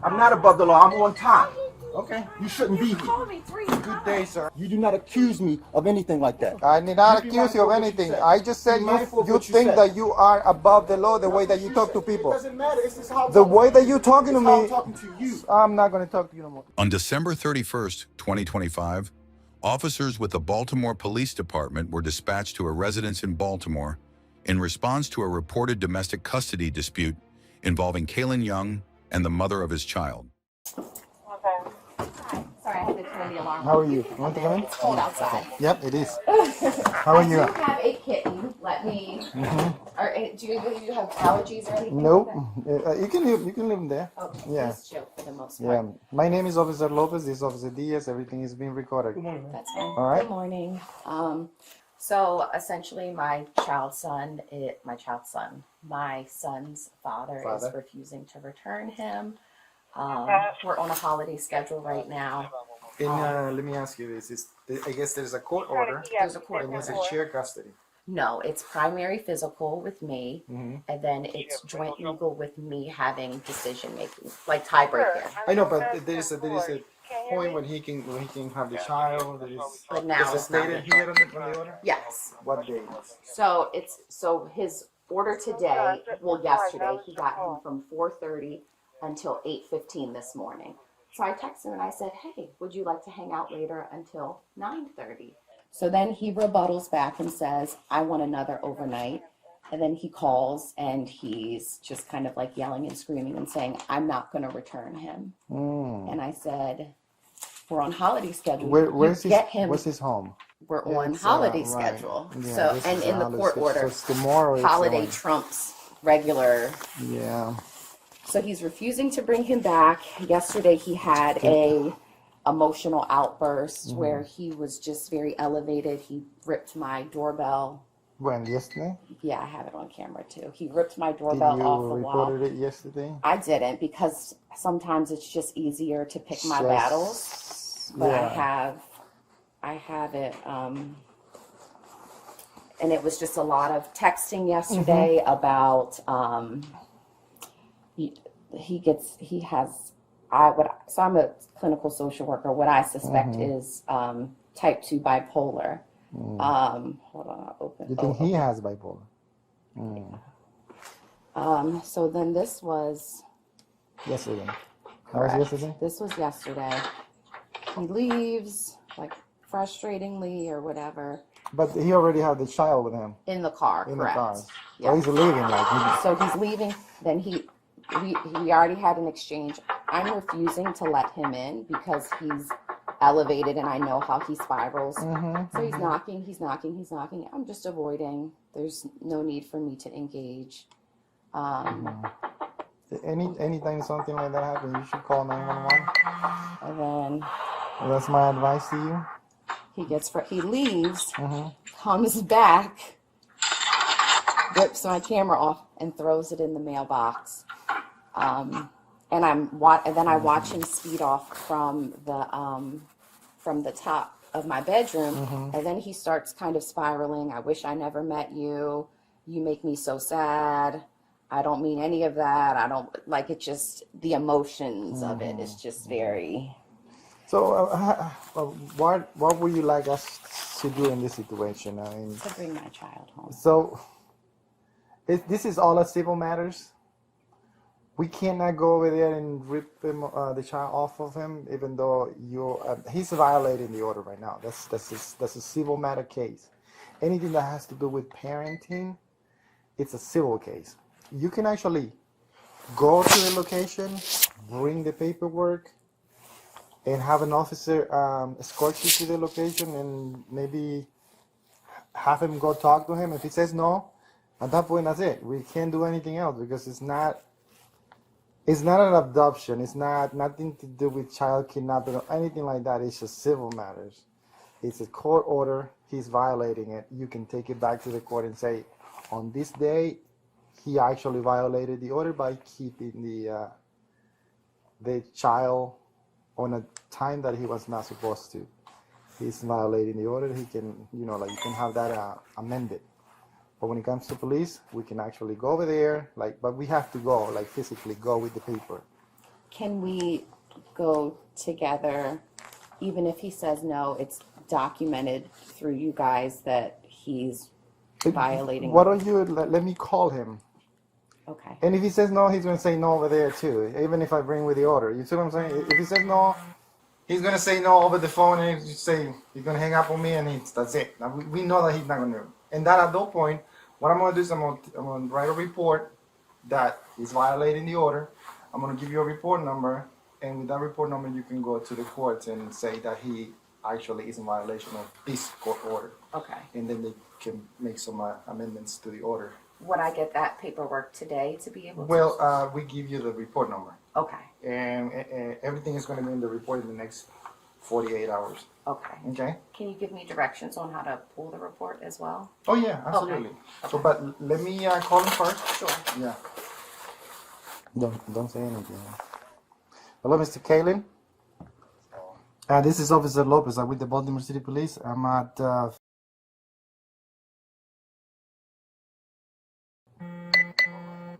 I'm not above the law. I'm on top. Okay? You shouldn't be here. Called me 3 times. Good day, sir. You do not accuse me of anything like that. I did not You be accuse you of mindful of what you anything. say. I just said Be mindful of you what you think say. that you are above the law the way that That's you what talk to said. people. It doesn't matter. It's just how The way that you're talking to it's how I'm me, talking to you. I'm not going to talk to you no more. On December 31st, 2025, officers with the Baltimore Police Department were dispatched to a residence in Baltimore in response to a reported domestic custody dispute involving Kalen Young and the mother of his child. Okay. Hi. Sorry, I had to turn the alarm. How are you? Want to come in? It's cold outside. Yep, it is. How are you? I do have a kitten. Let me. Do you have allergies or anything? Nope. Like that? You can live there. Okay. Yeah. He's chill for the most Yeah. part. My name is Officer Lopez. This is Officer Diaz. Everything is being recorded. Good morning, man. That's fine. All right. Good morning. So essentially, my son's father is Father. refusing to return him. We're on a holiday schedule right now. And let me ask you this: I guess there's a court order, There's a court and it's order. a shared custody. No, it's primary physical with me, Mm-hmm. and then it's joint legal with me having decision making, like tiebreaker. I know, but there is a point when he can have the child. But now Is it it's not. stated here on the order? Yes. What day? So his order today. Well, yesterday he got him from 4:30 until 8:15 this morning. So I texted him and I said, "Hey, would you like to hang out later until 9:30?" So then he rebuttals back and says, "I want another overnight." And then he calls and he's just kind of like yelling and screaming and saying, "I'm not going to return him." And I said, "We're on holiday schedule. Where's You get him. What's his home? We're on It's, holiday right. schedule." Yeah, So this and is in a the holiday court schedule. order, So it's tomorrow. It's holiday on. trumps regular. Yeah. So he's refusing to bring him back. Yesterday he had a emotional outburst where he was just very elevated. He ripped my doorbell. When yesterday? Yeah, I have it on camera too. He ripped my Did doorbell off you the wall. reported it yesterday? I didn't because sometimes it's just easier to pick my battles. But Yeah. I have it. And it was just a lot of texting yesterday about so I'm a clinical social worker. What I suspect is type 2 bipolar. Hold on, I'll open. You think he has bipolar? So then this was Yesterday. That correct. was yesterday? This was yesterday. He leaves like frustratingly or whatever But he already had the child with him in the car. in Correct. the car. Yeah. Oh, he's leaving. Like, So he's leaving. Then we already had an exchange. I'm refusing to let him in because he's elevated and I know how he spirals. So he's knocking. I'm just avoiding. There's no need for me to engage. anytime something like that happens, you should call 911. And then That's my advice to you. he leaves, comes back, rips my camera off and throws it in the mailbox. And then I watch him speed off from the top of my bedroom, and then he starts kind of spiraling. "I wish I never met you. You make me so sad. I don't mean any of that. I don't like it." Just the emotions of it is just very. So, what would you like us to do in this situation? I mean, To bring my child home. so this is all a civil matters. We cannot go over there and rip him, the child off of him, even though he's violating the order right now. That's a civil matter case. Anything that has to do with parenting, it's a civil case. You can actually go to the location, bring the paperwork, and have an officer escort you to the location and maybe have him go talk to him. If he says no, at that point, that's it. We can't do anything else because it's not an adoption. It's nothing to do with child kidnapping or anything like that. It's just civil matters. It's a court order. He's violating it. You can take it back to the court and say, on this day, he actually violated the order by keeping the child on a time that he was not supposed to. He's violating the order. He can, you can have that amended. But when it comes to police, we can actually go over there, but we have to go, physically go with the paper can we go together, even if he says no, it's documented through you guys that he's violating? Why don't you let me call him? Okay. And if he says no, he's gonna say no over there too. Even if I bring with the order, you see what I'm saying? If he says no, he's gonna say no over the phone, and he's gonna hang up on me, and that's it. Now we know that he's not gonna do it. And that at that point, what I'm gonna do is I'm gonna write a report that he's violating the order. I'm gonna give you a report number, and with that report number, you can go to the courts and say that he actually is in violation of this court order. Okay. And then they can make some amendments to the order. Would I get that paperwork today to be able to? Well, we give you the report number, Okay. and everything is going to be in the report in the next 48 hours. Okay. Okay? Can you give me directions on how to pull the report as well? Oh yeah, absolutely. Okay. So, but let me call him first. Sure. Yeah. Don't say anything. Hello, Mr. Kalen. This is Officer Lopez. I'm with the Baltimore City Police. I'm at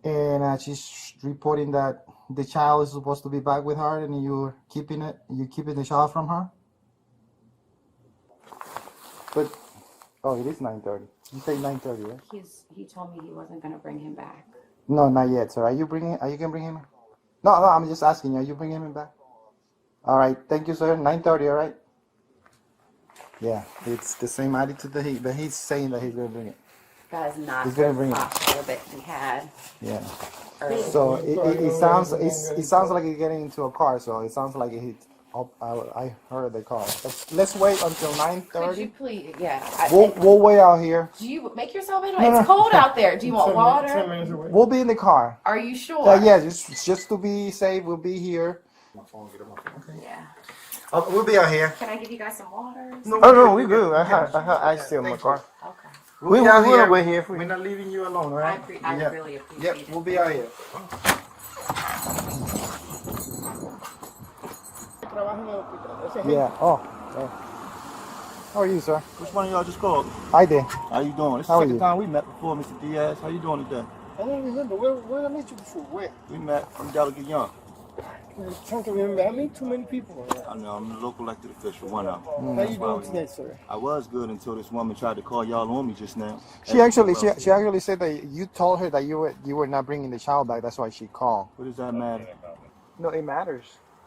and she's reporting that the child is supposed to be back with her, and you're keeping the child from her. But it is 9:30. You say 9:30, right? He told me he wasn't gonna bring him back. No, not yet, sir. Are you gonna bring him? No, I'm just asking you. Are you bringing him back? All right. Thank you, sir. 9:30. All right. Yeah, it's the same attitude that he's saying that he's gonna bring it. That is not He's the gonna bring it. posture that he had Yeah. earlier. So it sounds like he's getting into a car. So it sounds like I heard the car. Let's wait until Could you 9:30. please? Yeah. We'll wait out here. Do you make yourself at home? It's cold out there. Do you want 10 water? minutes away. We'll be in the car. Are you sure? Yeah, just to be safe, we'll be here. My phone, get on my phone. Okay. Yeah. We'll be out here. Can I give you guys some water? No, we good. I still in my car. Okay. We'll be out here. We're here. We're not leaving you alone, all I right? really appreciate Yep, it. we'll be out here. Yeah. Oh. How are you, sir? Which one of y'all just called? I did. How you doing? This is How the are second you? time we met before, Mr. Diaz. How you doing today? I don't remember. Where I met you before? Where? We met from Delegate Young. I'm trying to remember. I meet too many people. I know, I'm the local elected official, one of them. How you doing today, sir? I was good until this woman tried to call y'all on me just now. She actually said that you told her that you were not bringing the child back. That's why she called. What does that matter? No, it matters.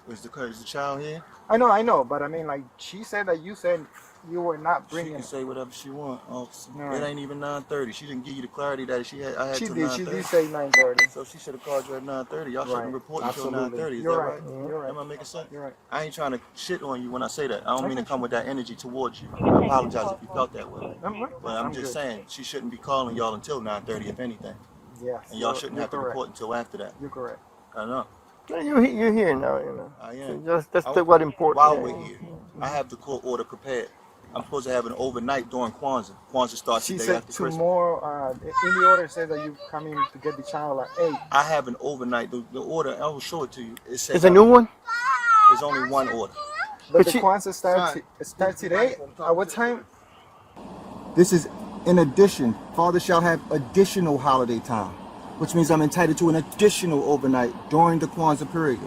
Is the child here? I know, but I mean, like, she said that you said you were not She bringing can it. say whatever she want, officer. Right. It ain't even 9:30. She didn't give you the clarity that I had She till did 9:30. say 9:30. So she should have called you at 9:30. Y'all shouldn't Right. report until Absolutely. 9:30. Is You're that right. right? You're right. Am I making sense? You're right. I ain't trying to shit on you when I say that. I don't mean to come with that energy towards you. I apologize if you felt that way. But I'm just saying, she shouldn't be calling y'all until 9:30, if anything. Yeah. And y'all shouldn't have to report until after that. You're correct. I know. You're here now, you know. I am. That's what important. While we're here, I have the court order prepared. I'm supposed to have an overnight during Kwanzaa. Kwanzaa starts She the day said after Christmas. tomorrow. In the order says that you coming to get the child at 8. I have an overnight. The order, I will show it to you. It says It's a new one. There's only one order. But the Kwanzaa starts at 8. At what time? This is in addition. Father shall have additional holiday time, which means I'm entitled to an additional overnight during the Kwanzaa period.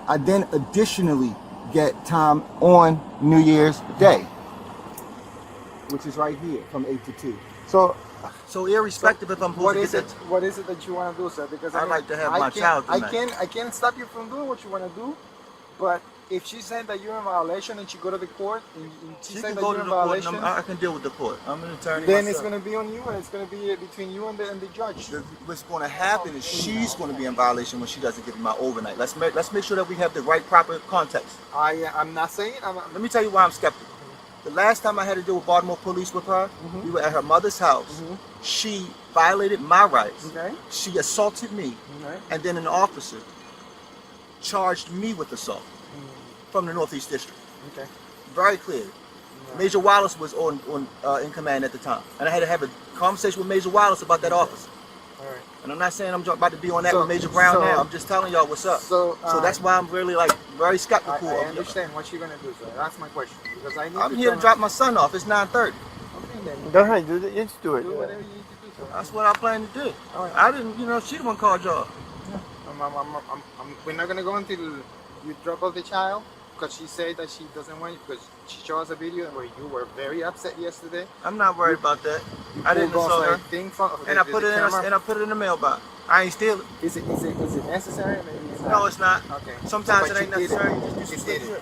I then additionally get time on New Year's Day, which is right here from 8 to 2. So irrespective if I'm supposed to get that, What is it that you want to do, sir? Because I'd like to have my child tonight. I can't stop you from doing what you want to do, but if she's saying that you're in violation and she go to the court and she she says can that go you're to in the court. violation, And I can deal with the court. I'm an attorney. then it's myself. going to be on you and it's going to be between you and the judge. What's going to happen is she's going to be in violation when she doesn't give me my overnight. Let's make sure that we have the right proper context. I'm not saying. Let me tell you why I'm skeptical. The last time I had to deal with Baltimore police with her, we were at her mother's house. She violated my rights. Okay. She assaulted me, Okay. and then an officer charged me with assault from the Northeast District. Okay. Very clear. Major Wallace was in command at the time, and I had to have a conversation with Major Wallace about that officer. All right. And I'm not saying I'm about to be on that So- with Major Brown so- now. I'm just telling y'all what's up. So, that's why I'm really very skeptical. I of understand what you're gonna do, sir. That's my question. Because I need I'm to here to tell drop my son off. It's 9:30. Okay, then. Go ahead, do it. Just do it. Do whatever you need to do, sir. That's what I plan to do. All right. I didn't, she the one called y'all. We're not gonna go until you drop off the child, because she said that she doesn't want you, because she showed us a video where you were very upset yesterday. I'm not worried about that. I didn't pulled insult off her. a thing from, And I put it in the mailbox. I ain't steal it. Is it necessary? Maybe it's not. No, it's not. Okay. Sometimes But it ain't you did necessary. it. You just You do did some it.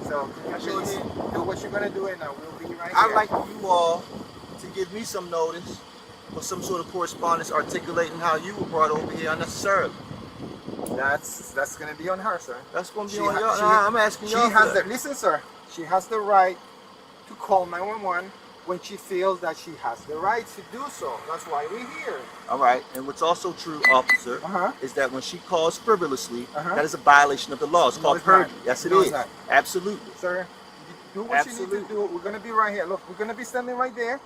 So please do what you're gonna do, and we'll be right I'd here. like you all to give me some notice or some sort of correspondence articulating how you were brought over here unnecessarily. That's gonna be on her, sir. That's going to be She on ha- y'all. she- Nah, I'm asking She y'all. has the listen, sir. She has the right to call 911 when she feels that she has the right to do so. That's why we're here. All right. And what's also true, officer, is that when she calls frivolously, that is a violation of the law. It's No, called it's not. perjury. Yes, it No, is. it's not. Absolutely. Sir, you do what you Absolutely. need to do. We're gonna be right here. Look, we're gonna be standing right there.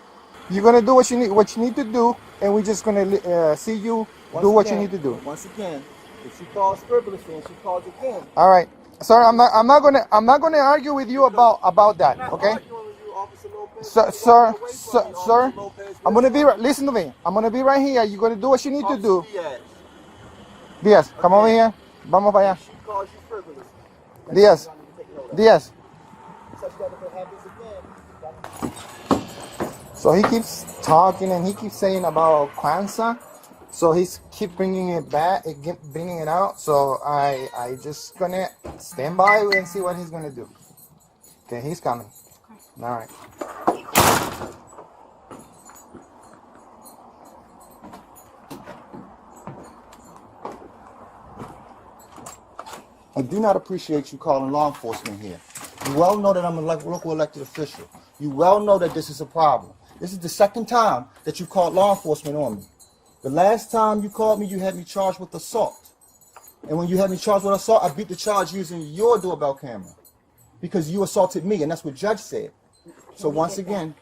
You're gonna do what you need to do, and we're just gonna see you do what you need to do. Once again, if she calls frivolously and she calls again. All right, sir. I'm not gonna argue with you about that. Okay. Sir, I'm gonna be. Listen to me. I'm gonna be right here. You're gonna do what you need to do. Diaz, come over here. Vamos para allá. She calls you frivolous. Diaz. Such that if it happens again, So he keeps talking and he keeps saying about Kwanzaa. So he's keep bringing it back, bringing it out. So I just gonna stand by and see what he's gonna do. Okay, he's coming. All right. I do not appreciate you calling law enforcement here. You well know that I'm a local elected official. You well know that this is a problem. This is the second time that you called law enforcement on me. The last time you called me, you had me charged with assault. And when you had me charged with assault, I beat the charge using your doorbell camera because you assaulted me, and that's what judge said. So once again,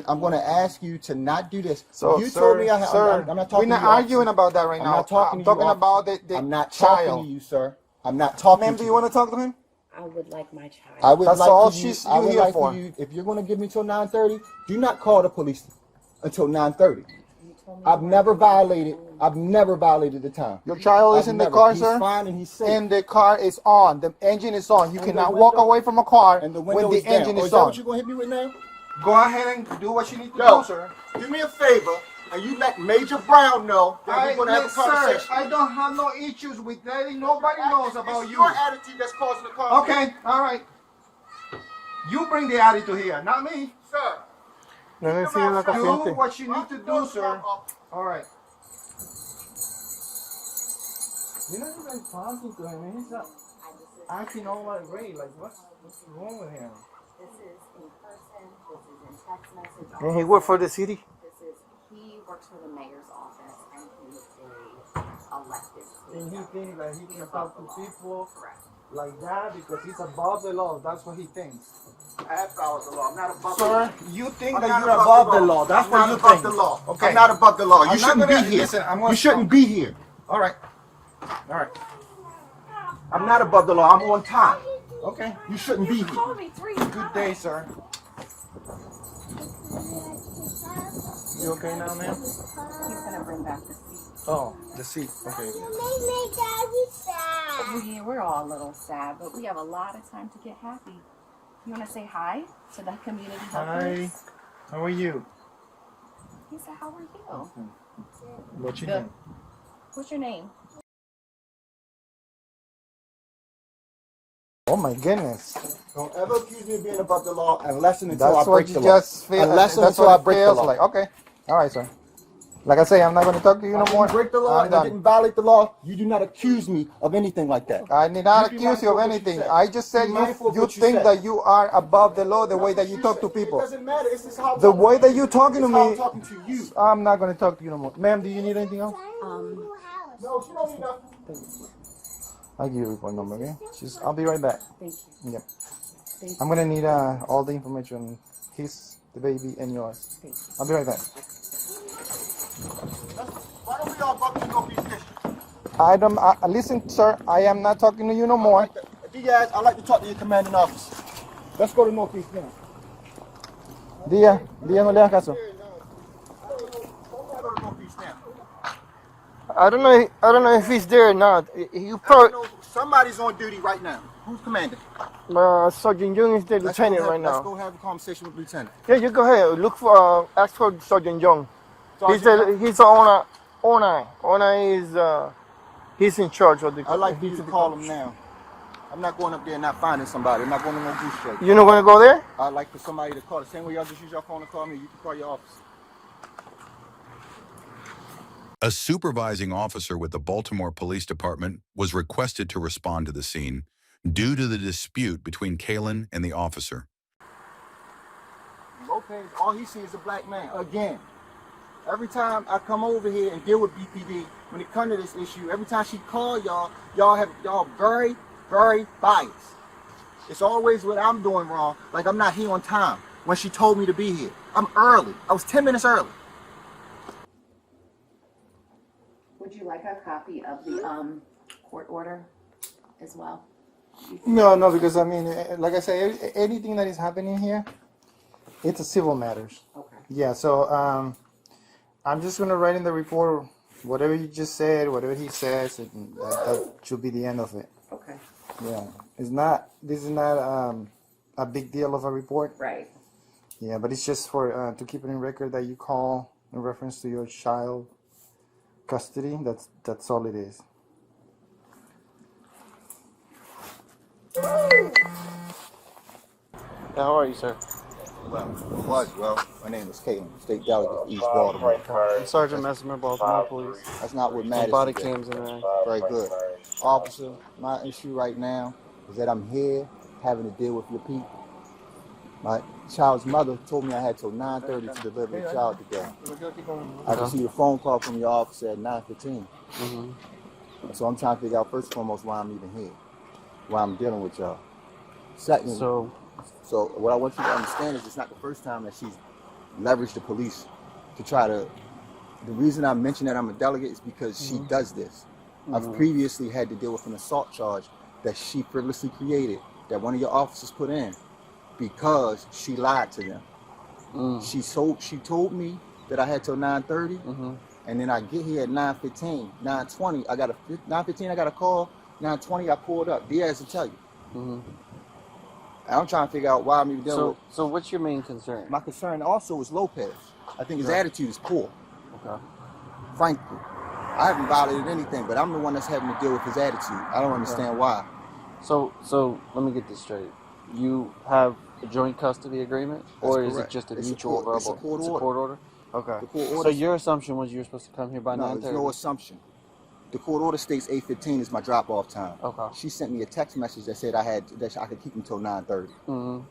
I'm going to ask you to not do this. So you sir, told me sir, I'm not talking we're not to you, arguing officer. about that right I'm now. not talking I'm to you, talking about the I'm not child. talking to you, sir. I'm not talking Ma'am, to do you want to talk to him? I would like my child. I would That's like all for she's I would here like for. you, if you're going to give me till 9:30, do not call the police until 9:30. I've never violated the time. Your child is in the car, sir? He's fine and he's safe. And the car is on. The engine is on. You And cannot the walk window- away from a car and the when window the is down. engine Oh, is is that on. what you're going to hit me with now? Go ahead and do what you need to Yo, do, sir. do me a favor and you let Major Brown know that we're going to have a conversation. Sir, I don't have no issues with that. Nobody knows about It's you. your attitude that's causing the conflict. Okay, all right. You bring the attitude here, not me. Sir. Do what you need to do, sir. All right. You're not even talking to him. He's not acting all like great. Like, what's wrong with him? This is in person. This is in text message. And he work for the city? He works for the mayor's office, and he's a elected. And he thinks that he can talk to people Correct. like that because he's above the law. That's what he thinks. I have followed the law. I'm not above Sir, you think I'm that not you're above the law. That's I'm what not you above think. the law. Okay. I'm not above the law. You I'm not shouldn't gonna- be here. listen, I'm gonna you shouldn't stop. be here. All right. All right. I'm not above the law. I'm on top. Okay. You shouldn't be here. Called me 3 times. Good day, sir. You okay now, ma'am? He's gonna bring back the seat. Oh, the seat. Okay. We're all a little sad, but we have a lot of time to get happy. You want to say hi to the community helpers? Hi. How are you? He said, "How are you?" What's your Good. name? What's your name? Oh my goodness. Don't ever accuse me of being above the law unless and until That's I what break you the law. just feel. Unless and That's until what I break the feels law. like. Okay. All right, sir. Like I say, I'm not going to talk to you no I more. didn't break the law I'm and I done. didn't violate the law. You do not accuse me of anything like that. I did not You be accuse you of mindful of what you anything. say. I just said Be mindful of you what you think say. that you are above the law the way that That's you what talk to say. people. It doesn't matter. It's just how The way that you're talking to it's how I'm me, talking to you. I'm not going to talk to you no more. Ma'am, do you need anything else? No, she don't need nothing. I'll give you a report number, okay? I'll be right back. Thank you. Yep. Thank you. I'm going to need all the information, his, the baby, and yours. Thank you. I'll be right back. Why don't we all go to Northeast District? I don't, listen, sir, I am not talking to you no more. Diaz, I'd like to talk to your commanding officer. Let's go to Northeast now. Díaz, no le hagas caso. Let's go to Northeast now. I don't know. I don't know if he's there or not. You I probably. know somebody's on duty right now. Who's commanding? Sergeant Young is the lieutenant right Let's now. go have a conversation with Lieutenant. Yeah, you go ahead. Look for. Ask for Sergeant Young. Sergeant He's the owner. Owner is. He's in charge of the. I'd like you to call him now. I'm not going up there and not finding somebody. I'm not going to no goose chase. You're not gonna go there? I'd like for somebody to call. The same way y'all just use your phone to call me, you can call your office. A supervising officer with the Baltimore Police Department was requested to respond to the scene due to the dispute between Kalen and the officer. Lopez, all he sees is a black man. Again, every time I come over here and deal with BPD, when it comes to this issue, every time she call y'all, y'all very, very biased. It's always what I'm doing wrong, like I'm not here on time when she told me to be here. I'm early. I was 10 minutes early. Would you like a copy of the court order as well? No, because I mean, like I say, anything that is happening here, it's a civil matters. Okay. Yeah, so I'm just gonna write in the report whatever you just said, whatever he says, and that should be the end of it. Okay. Yeah, it's not. This is not a big deal of a report. Right. Yeah, but it's just for to keep it in record that you call in reference to your child custody. That's all it is. How are you, sir? Well, my name is Caitlin, State Delegate of East Baltimore. I'm Sergeant Messenger, Baltimore Police. That's not what matters. Body today. cams in there. Very good. Officer, my issue right now is that I'm here having to deal with your people. My child's mother told me I had till 9:30 to deliver the child today. I received a phone call from your officer at 9:15. So I'm trying to figure out first and foremost why I'm even here, why I'm dealing with y'all. Second, so what I want you to understand is it's not the first time that she's leveraged the police to try to. The reason I mention that I'm a delegate is because she does this. I've previously had to deal with an assault charge that she frivolously created, that one of your officers put in, because she lied to them. She told me that I had till 9:30, and then I get here at 9:15, 9:20. 9:15. I got a call. 9:20. I pulled up. Diaz will tell you. I'm trying to figure out why I'm even dealing with. So what's your main concern? My concern also is Lopez. I think his attitude is poor. Okay. Frankly, I haven't violated anything, but I'm the one that's having to deal with his attitude. I don't understand why. So let me get this straight. You have a joint custody agreement, or is it just a mutual verbal? It's a court order. Court order. Okay. The court So order. your assumption was you were supposed to come here by 9:30. There's no assumption. The court order states 8:15 is my drop-off time. Okay. She sent me a text message that said I could keep him till 9:30.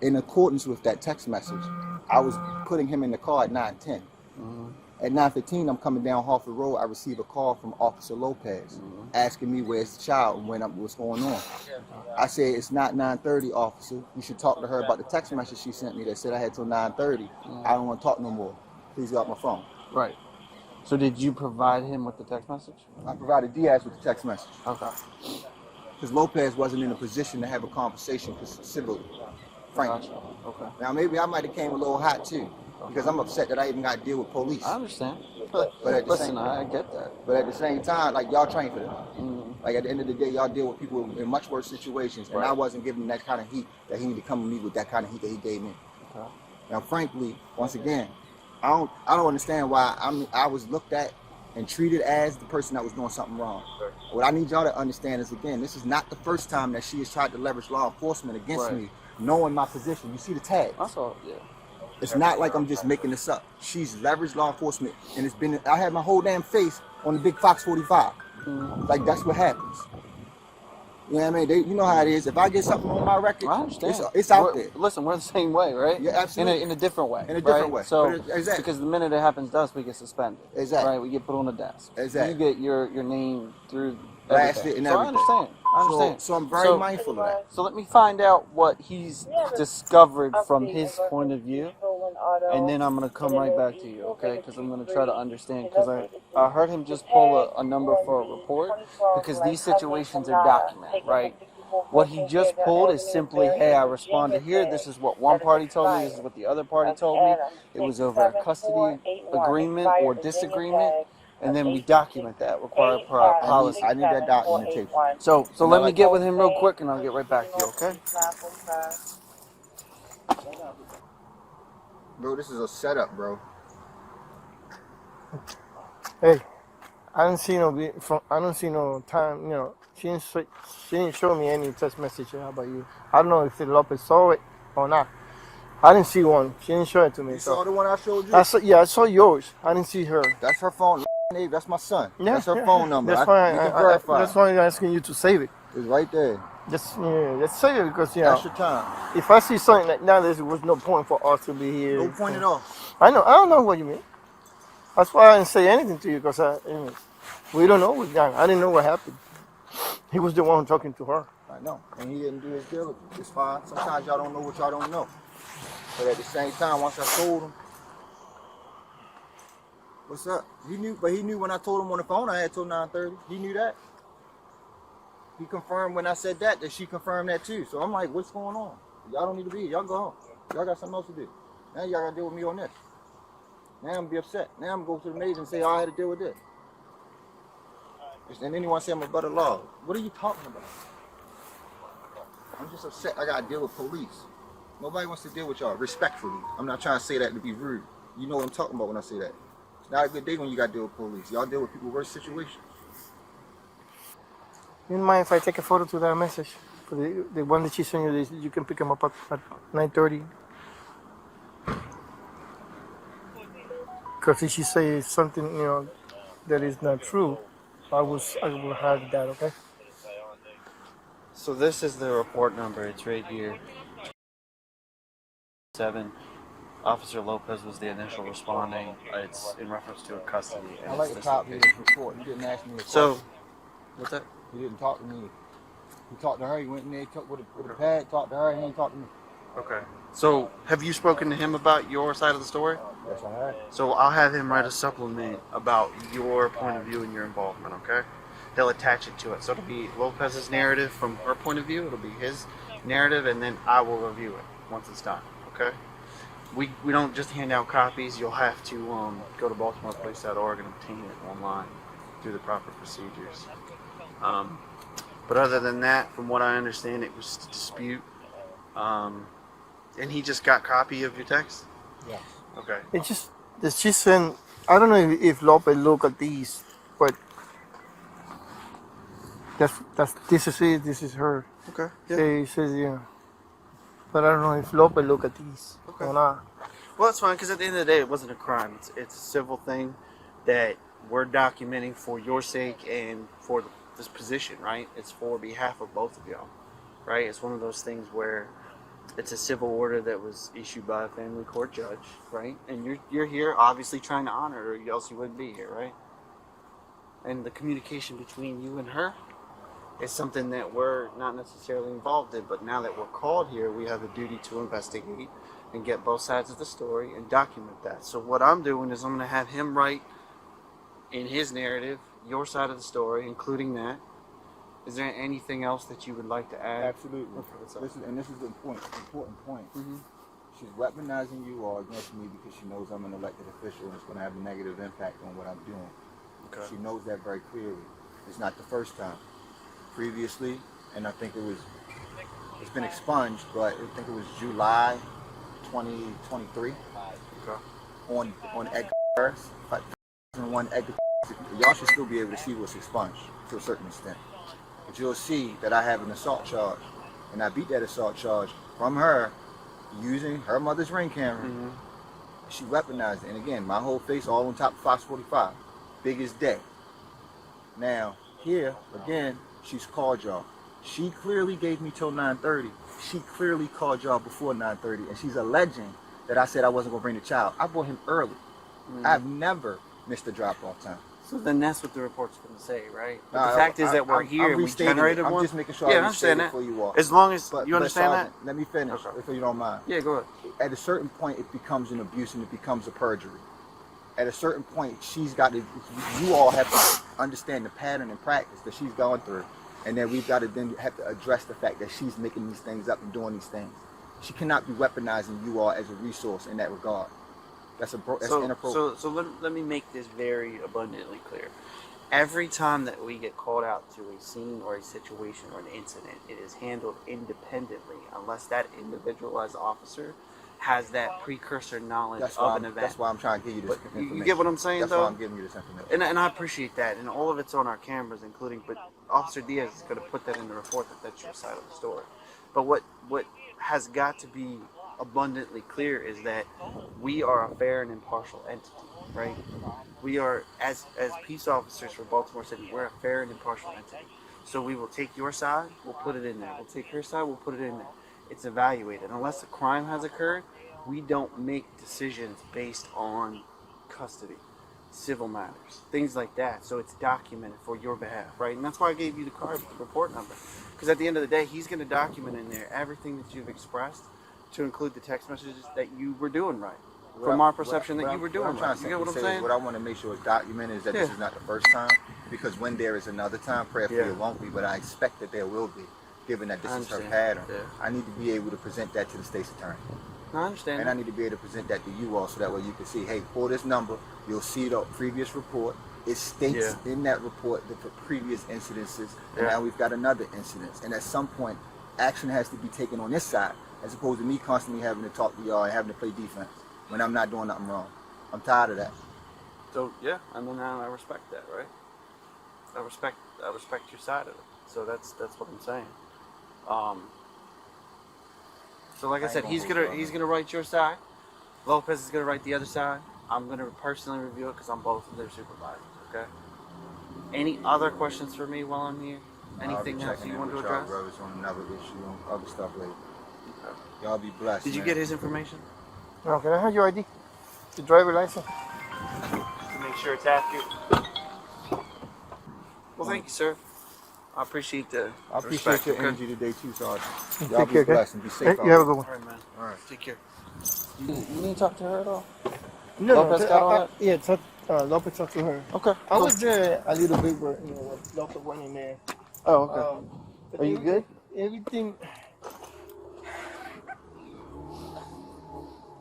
In accordance with that text message, I was putting him in the car at 9:10. At 9:15, I'm coming down Harford Road. I receive a call from Officer Lopez asking me where's the child and what's going on. I said, it's not 9:30, officer. You should talk to her about the text message she sent me that said I had till 9:30. I don't want to talk no more. Please get off my phone. Right. So did you provide him with the text message? I provided Diaz with the text message. Okay. Because Lopez wasn't in a position to have a conversation civilly, frankly. Gotcha. Okay. Now, maybe I might have came a little hot, too, because I'm upset that I even got to deal with police. I understand. But at the Listen, same, I get that. But at the same time, like, y'all train for this. Like, at the end of the day, y'all deal with people in much worse situations, and I wasn't giving him that kind of heat that he needed to come to me with that kind of heat that he gave me. Okay. Now, frankly, once again, I don't understand why I was looked at and treated as the person that was doing something wrong. What I need y'all to understand is, again, this is not the first time that she has tried to leverage law enforcement against me, knowing my position. You see the tag. That's all. Yeah. It's not like I'm just making this up. She's leveraged law enforcement, and it's been. I had my whole damn face on the big Fox 45. Like, that's what happens. You know what I mean? You know how it is. If I get something on my record, I understand. it's out there. Listen, we're the same way, right? Yeah, absolutely. In a different way. In a different way. So, Exactly. because the minute it happens to us, we get suspended. Exactly. Right? We get put on the desk. Exactly. You get your name through Blasted and so everything. I understand. So I'm very mindful of that. So let me find out what he's discovered from his point of view, and then I'm going to come right back to you, okay? Because I'm going to try to understand, because I heard him just pull a number for a report, because these situations are documented, right? What he just pulled is simply, hey, I responded here, this is what one party told me, this is what the other party told me. It was over a custody agreement or disagreement, and then we document that required per our policy. I need that documentation. So let me get with him real quick, and I'll get right back to you. Okay? Bro, this is a setup, bro. Hey, I don't see no time. You know, she didn't show me any text message about you. I don't know if Lopez saw it or not. I didn't see one. She didn't show it to me. You So saw the one I showed you? yeah, I saw yours. I didn't see her. That's her phone. That's my son. Yeah, That's her phone number. That's why You can verify. that's why I'm asking you to save it. It's right there. Just save it because That's your time. if I see something like that, there was no point for us to be here. No point at all. I don't know what you mean. That's why I didn't say anything to you because we don't know what I didn't know what happened. He was the one talking to her. I know. And he didn't do his deal. It's fine. Sometimes y'all don't know what y'all don't know. But at the same time, once I told him, what's up? He knew when I told him on the phone I had till 9:30. He knew that. He confirmed when I said that she confirmed that too. So I'm like, what's going on? Y'all don't need to be here. Y'all go home. Y'all got something else to do. Now y'all gotta deal with me on this. Now I'm gonna be upset. Now I'm gonna go to the maid and say, oh, I had to deal with this. And then you want to say I'm a better law. What are you talking about? I'm just upset I gotta deal with police. Nobody wants to deal with y'all respectfully. I'm not trying to say that to be rude. You know what I'm talking about when I say that. It's not a good day when you gotta deal with police. Y'all deal with people worse situations. You don't mind if I take a photo to that message? For the one that she sent you, you can pick him up at 9:30. Because if she says something, that is not true, I will have that, okay? So this is the report number. It's right here. 7. Officer Lopez was the initial responding. It's in reference to a custody. And I like it's the this cop here location. report. He didn't ask me a So, question. what's that? He didn't talk to me. He talked to her. He went in there, talked with a pad, talked to her, and he didn't talk to me. Okay. So, have you spoken to him about your side of the story? Yes, I had. So I'll have him write a supplement about your point of view and your involvement, okay? He'll attach it to it. So it'll be Lopez's narrative from her point of view. It'll be his narrative, and then I will review it once it's done, okay? We don't just hand out copies. You'll have to go to BaltimorePolice.org and obtain it online through the proper procedures. But other than that, from what I understand, it was a dispute. And he just got copy of your text? Yes. Okay. It's just that she sent. I don't know if Lopez look at these, but this is it. This is her. Okay. It says but I don't know if Lopez look at these or not. Well, that's fine, because at the end of the day, it wasn't a crime. It's a civil thing that we're documenting for your sake and for this position, right? It's for behalf of both of y'all, right? It's one of those things where it's a civil order that was issued by a family court judge, right? And you're here obviously trying to honor it, or else you wouldn't be here, right? And the communication between you and her is something that we're not necessarily involved in, but now that we're called here, we have a duty to investigate and get both sides of the story and document that. So what I'm doing is I'm going to have him write in his narrative your side of the story, including that. Is there anything else that you would like to add? Absolutely. Okay, what's up? This is the important point. Mm-hmm. She's weaponizing you all against me because she knows I'm an elected official and it's going to have a negative impact on what I'm doing. Okay. She knows that very clearly. It's not the first time. Previously, and I think it's been expunged, but I think it was July 2023 Okay. on Edgar, 2001 Edgar. Y'all should still be able to see what's expunged to a certain extent. But you'll see that I have an assault charge, and I beat that assault charge from her using her mother's ring camera. Mm-hmm. She weaponized it, and again, my whole face all on top of Fox 45, big as day. Now here again, she's called y'all. She clearly gave me till 9:30. She clearly called y'all before 9:30, and she's alleging that I said I wasn't gonna bring the child. I brought him early. Mm-hmm. I've never missed a drop-off time. So then that's what the report's going to say, right? But No, the fact is that we're I'm here and we restating it. generated I'm one. just making sure Yeah, I I restate understand it that. for you all. As long as But you understand Sergeant, that? let me finish, Okay. if you don't mind. Yeah, go ahead. At a certain point, it becomes an abuse and it becomes a perjury. At a certain point, she's got to, you all have to understand the pattern and practice that she's gone through. And then we've got to then have to address the fact that she's making these things up and doing these things. She cannot be weaponizing you all as a resource in that regard. That's So, inappropriate. let me make this very abundantly clear. Every time that we get called out to a scene or a situation or an incident, it is handled independently unless that individualized officer has that precursor knowledge of an event. That's why I'm trying to give you this But information. you get what I'm saying, that's though? That's why I'm giving you this information. And I appreciate that, and all of it's on our cameras, including. But Officer Diaz is going to put that in the report that that's your side of the story. But what has got to be abundantly clear is that we are a fair and impartial entity, right? We are, as peace officers for Baltimore City, we're a fair and impartial entity. So we will take your side, we'll put it in there. We'll take her side, we'll put it in there. It's evaluated. Unless a crime has occurred, we don't make decisions based on custody, civil matters, things like that. So it's documented for your behalf, right? And that's why I gave you the card with the report number. Because at the end of the day, he's going to document in there everything that you've expressed, to include the text messages that you were doing right. From our perception that you were doing right. You get what I'm saying? What I want to make sure is documented is that this is not the first time. Because when there is another time, prayerfully it won't be, but I expect that there will be, given that this is her pattern. Yeah. I need to be able to present that to the state's attorney. No, I understand. And I need to be able to present that to you all so that way you can see, hey, for this number, you'll see the previous report. It states in that report the previous incidences, and now we've got another incident. And at some point, action has to be taken on this side, as opposed to me constantly having to talk to y'all and having to play defense when I'm not doing nothing wrong. I'm tired of that. So yeah, I mean, I respect that, right? I respect your side of it. So that's what I'm saying. So like I said, he's gonna write your side. Lopez is gonna write the other side. I'm gonna personally review it because I'm both of their supervisors. Okay. Any other questions for me while I'm here? Anything else you want to address? Brothers on another issue, on other stuff later. Okay. Y'all be blessed. Did you get his information? No, can I have your ID? The driver license? To make sure it's accurate. Well, thank you, sir. I appreciate the I appreciate respect, your okay? energy today too, Sergeant. Y'all Take be care, blessed and be safe. Hey, you have a good one. All right, man. All right. Take care. You need to talk to her at all? No, Lopez got all that? yeah, Lopez talked to her. Okay. I was there a little bit where, when Lopez went in there. Oh, okay. But Are you good? Everything.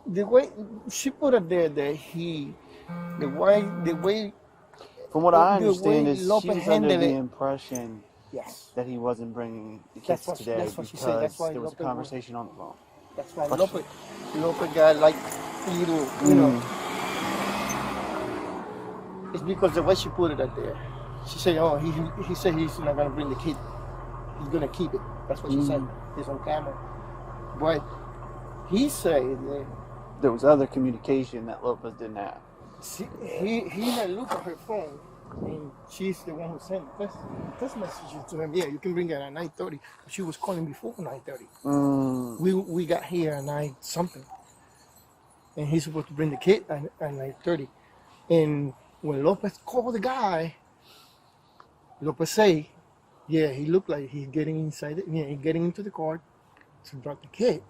The way she put it there, that the way. From what I the understand way is she Lopez was under handled the it. impression Yes, that he wasn't bringing the That's kids what- today that's what she because said. That's why there was a Lopez conversation on the phone. that's why But Lopez got like little, It's because the way she put it out there. She said, "Oh, he said he's not gonna bring the kid. He's gonna keep it." That's what she said. It's on camera. But he said that There was other communication that Lopez didn't have. he had looked at her phone, and she's the one who sent text messages to him. Yeah, you can bring it at 9:30. She was calling before 9:30. We got here at 9 something, and he's supposed to bring the kid at 9:30. And when Lopez called the guy, Lopez say, "Yeah, he looked like he's getting inside. He's getting into the car to drop the kid."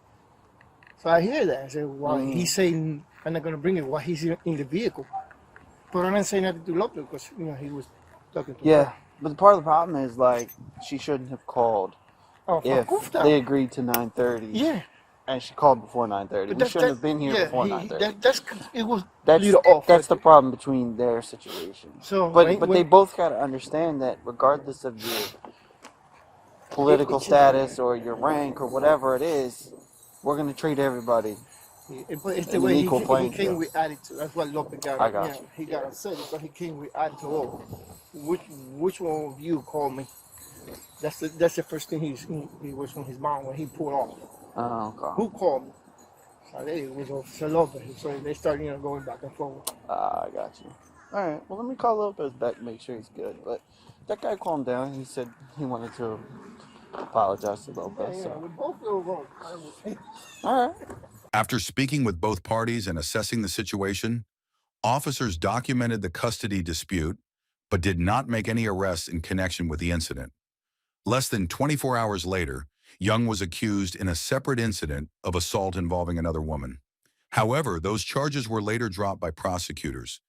So I hear that. I said, "Well, he's saying I'm not gonna bring it while he's in the vehicle." But I didn't say nothing to Lopez because he was talking to her. But the part of the problem is like she shouldn't have called Oh, if Fakufta. they agreed to 9:30. Yeah. And she called before 9:30. We shouldn't have been here before 9:30. It was That's little off. that's the problem between their situations. So But when- they both got to understand that regardless of your political status or your rank or whatever it is, we're gonna treat everybody. But it's the an way equal he playing came field. with attitude. That's what Lopez got. I got you. He got upset because he came with attitude. Oh, which one of you called me? That's the first thing he was from his mind when he pulled off. Oh, okay. Who called me? So it was Officer Lopez. So they started going back and forth. I got you. All right. Well, let me call Lopez back and make sure he's good. But that guy calmed down. He said he wanted to apologize to Lopez. Yeah, So. we both were wrong. I would say. All right. After speaking with both parties and assessing the situation, officers documented the custody dispute, but did not make any arrests in connection with the incident. Less than 24 hours later, Young was accused in a separate incident of assault involving another woman. However, those charges were later dropped by prosecutors,